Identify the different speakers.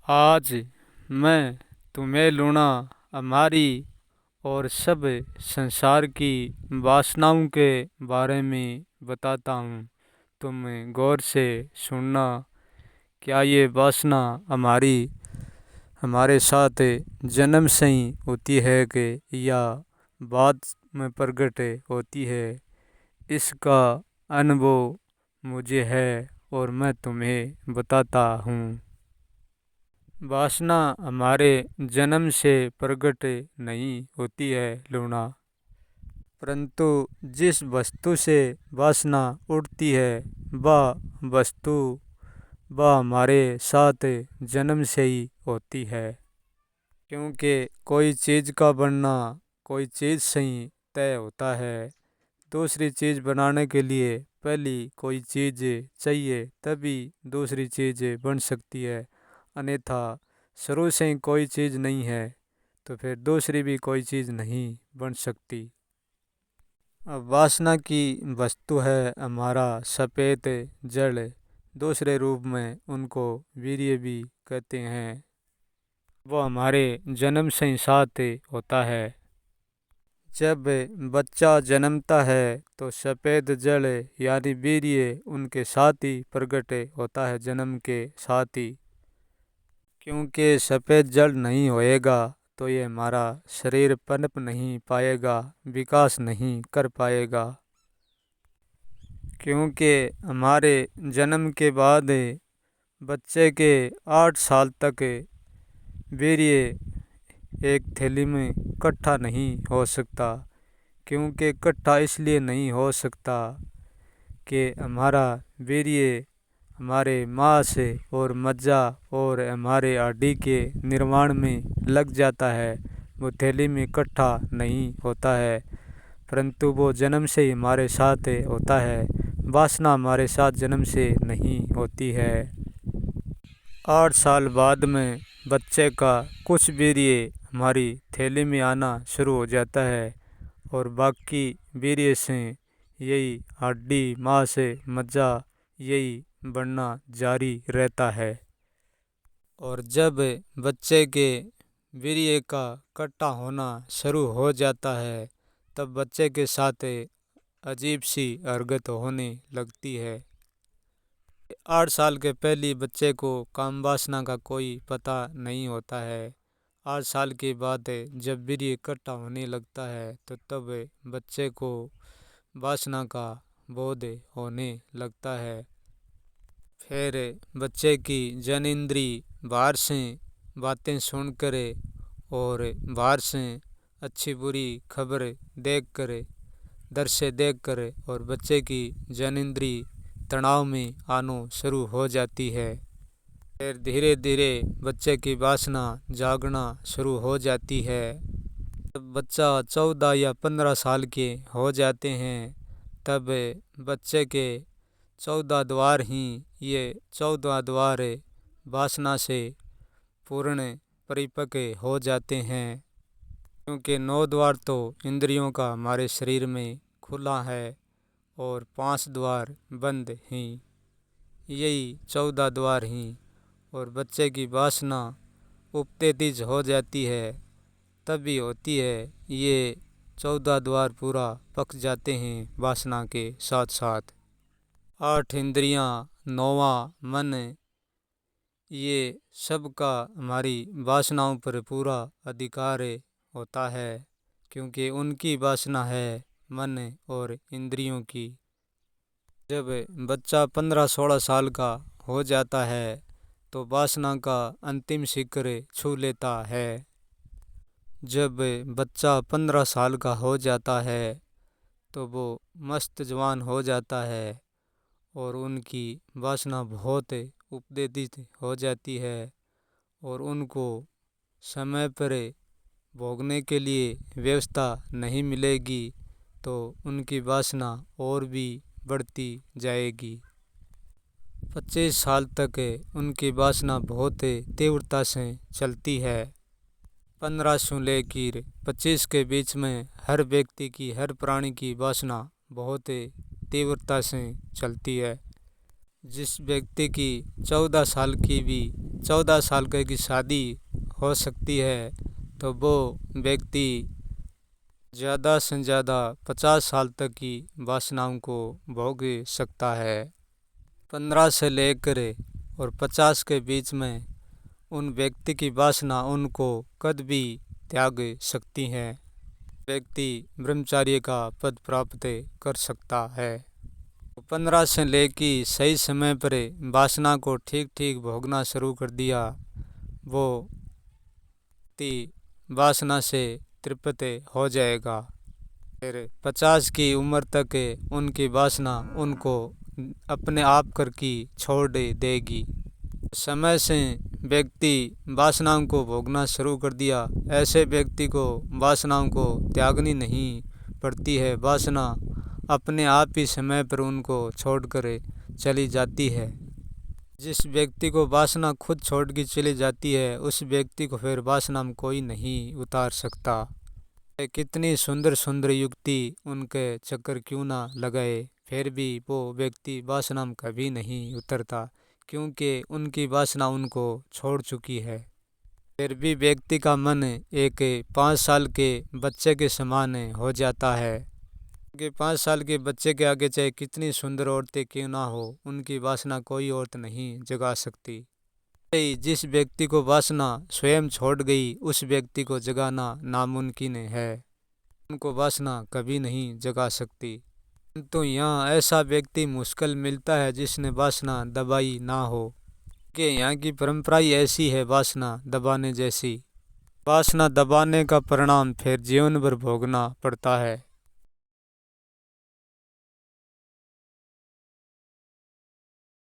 Speaker 1: आज मैं तुम्हें लूना हमारी और सब संसार की वासनाओं के बारे में बताता हूँ। तुम गौर से सुनना। क्या ये वासना हमारे साथ जन्म से ही होती है कि या बाद में प्रकट होती है? इसका अनुभव मुझे है और मैं तुम्हें बताता हूँ। वासना हमारे जन्म से प्रकट नहीं होती है लूना, परंतु जिस वस्तु से वासना उठती है वह हमारे साथ जन्म से ही होती है। क्योंकि कोई चीज़ का बनना कोई चीज़ से ही तय होता है। दूसरी चीज़ बनाने के लिए पहली कोई चीज़ चाहिए, तभी दूसरी चीज़ बन सकती है। अन्यथा शुरू से ही कोई चीज़ नहीं है तो फिर दूसरी भी कोई चीज़ नहीं बन सकती। अब वासना की वस्तु है हमारा सफ़ेद जल, दूसरे रूप में उनको वीर्य भी कहते हैं। वो हमारे जन्म से ही साथ होता है। जब बच्चा जन्मता है तो सफ़ेद जल यानी वीर्य उनके साथ ही प्रकट होता है, जन्म के साथ ही। क्योंकि सफ़ेद जल नहीं होएगा तो ये हमारा शरीर पनप नहीं पाएगा, विकास नहीं कर पाएगा। क्योंकि हमारे जन्म के बाद बच्चे के 8 साल तक वीर्य एक थैली में इकट्ठा नहीं हो सकता। क्योंकि इकट्ठा इसलिए नहीं हो सकता कि हमारा वीर्य हमारे मांस और मज्जा और हमारे हड्डी के निर्माण में लग जाता है, वो थैली में इकट्ठा नहीं होता है। परंतु वो जन्म से ही हमारे साथ होता है। वासना हमारे साथ जन्म से नहीं होती है। 8 साल बाद में बच्चे का कुछ वीर्य हमारी थैली में आना शुरू हो जाता है और बाकी वीर्य से यही हड्डी मांस मज्जा यही बढ़ना जारी रहता है। और जब बच्चे के वीर्य का इकट्ठा होना शुरू हो जाता है तब बच्चे के साथ अजीब सी हरकत होने लगती है। 8 साल के पहले बच्चे को काम वासना का कोई पता नहीं होता है। 8 साल के बाद जब वीर्य इकट्ठा होने लगता है तो तब बच्चे को वासना का बोध होने लगता है। फिर बच्चे की जनेंद्री बाहर से बातें सुनकर और बाहर से अच्छी बुरी खबर देखकर, दृश्य देखकर और बच्चे की जनेंद्री तनाव में आना शुरू हो जाती है। फिर धीरे धीरे बच्चे की वासना जागना शुरू हो जाती है। जब बच्चा 14 या 15 साल के हो जाते हैं तब बच्चे के 14 द्वार ही ये 14 द्वार वासना से पूर्ण परिपक्व हो जाते हैं। क्योंकि 9 द्वार तो इंद्रियों का हमारे शरीर में खुला है और 5 द्वार बंद हैं। यही 14 द्वार हैं और बच्चे की वासना उत्तेजित हो जाती है तभी होती है। ये 14 द्वार पूरा पक जाते हैं वासना के साथ साथ। 8 इंद्रियां, 9वां मन, ये सब का हमारी वासनाओं पर पूरा अधिकार होता है। क्योंकि उनकी वासना है मन और इंद्रियों की। जब बच्चा 15-16 साल का हो जाता है तो वासना का अंतिम शिखर छू लेता है। जब बच्चा 15 साल का हो जाता है तो वो मस्त जवान हो जाता है और उनकी वासना बहुत उत्तेजित हो जाती है और उनको समय पर भोगने के लिए व्यवस्था नहीं मिलेगी तो उनकी वासना और भी बढ़ती जाएगी। 25 साल तक उनकी वासना बहुत तीव्रता से चलती है। 15 से लेकर 25 के बीच में हर व्यक्ति की, हर प्राणी की वासना बहुत तीव्रता से चलती है। जिस व्यक्ति की 14 साल की भी 14 साल की शादी हो सकती है तो वो व्यक्ति ज़्यादा से ज़्यादा 50 साल तक की वासनाओं को भोग सकता है। 15 से लेकर और 50 के बीच में उन व्यक्ति की वासना उनको कद भी त्याग सकती हैं। व्यक्ति ब्रह्मचार्य का पद प्राप्त कर सकता है। 15 से लेकर सही समय पर वासना को ठीक ठीक भोगना शुरू कर दिया, वो व्यक्ति वासना से तृप्त हो जाएगा। फिर 50 की उम्र तक उनकी वासना उनको अपने आप करके छोड़ देगी। समय से व्यक्ति वासनाओं को भोगना शुरू कर दिया, ऐसे व्यक्ति को वासनाओं को त्यागनी नहीं पड़ती है। वासना अपने आप ही समय पर उनको छोड़कर चली जाती है। जिस व्यक्ति को वासना खुद छोड़ के चली जाती है, उस व्यक्ति को फिर वासना में कोई नहीं उतार सकता। कितनी सुंदर सुंदर युक्ति उनके चक्कर क्यों ना लगाए, फिर भी वो व्यक्ति वासना में कभी नहीं उतरता, क्योंकि उनकी वासना उनको छोड़ चुकी है। फिर भी व्यक्ति का मन एक 5 साल के बच्चे के समान हो जाता है कि 5 साल के बच्चे के आगे चाहे कितनी सुंदर औरतें क्यों ना हो, उनकी वासना कोई औरत नहीं जगा सकती। जिस व्यक्ति को वासना स्वयं छोड़ गई, उस व्यक्ति को जगाना नामुमकिन है, उनको वासना कभी नहीं जगा सकती। तो यहाँ ऐसा व्यक्ति मुश्किल मिलता है जिसने वासना दबाई ना हो, कि यहाँ की परंपरा ही ऐसी है वासना दबाने जैसी। वासना दबाने का परिणाम फिर जीवन भर भोगना पड़ता है।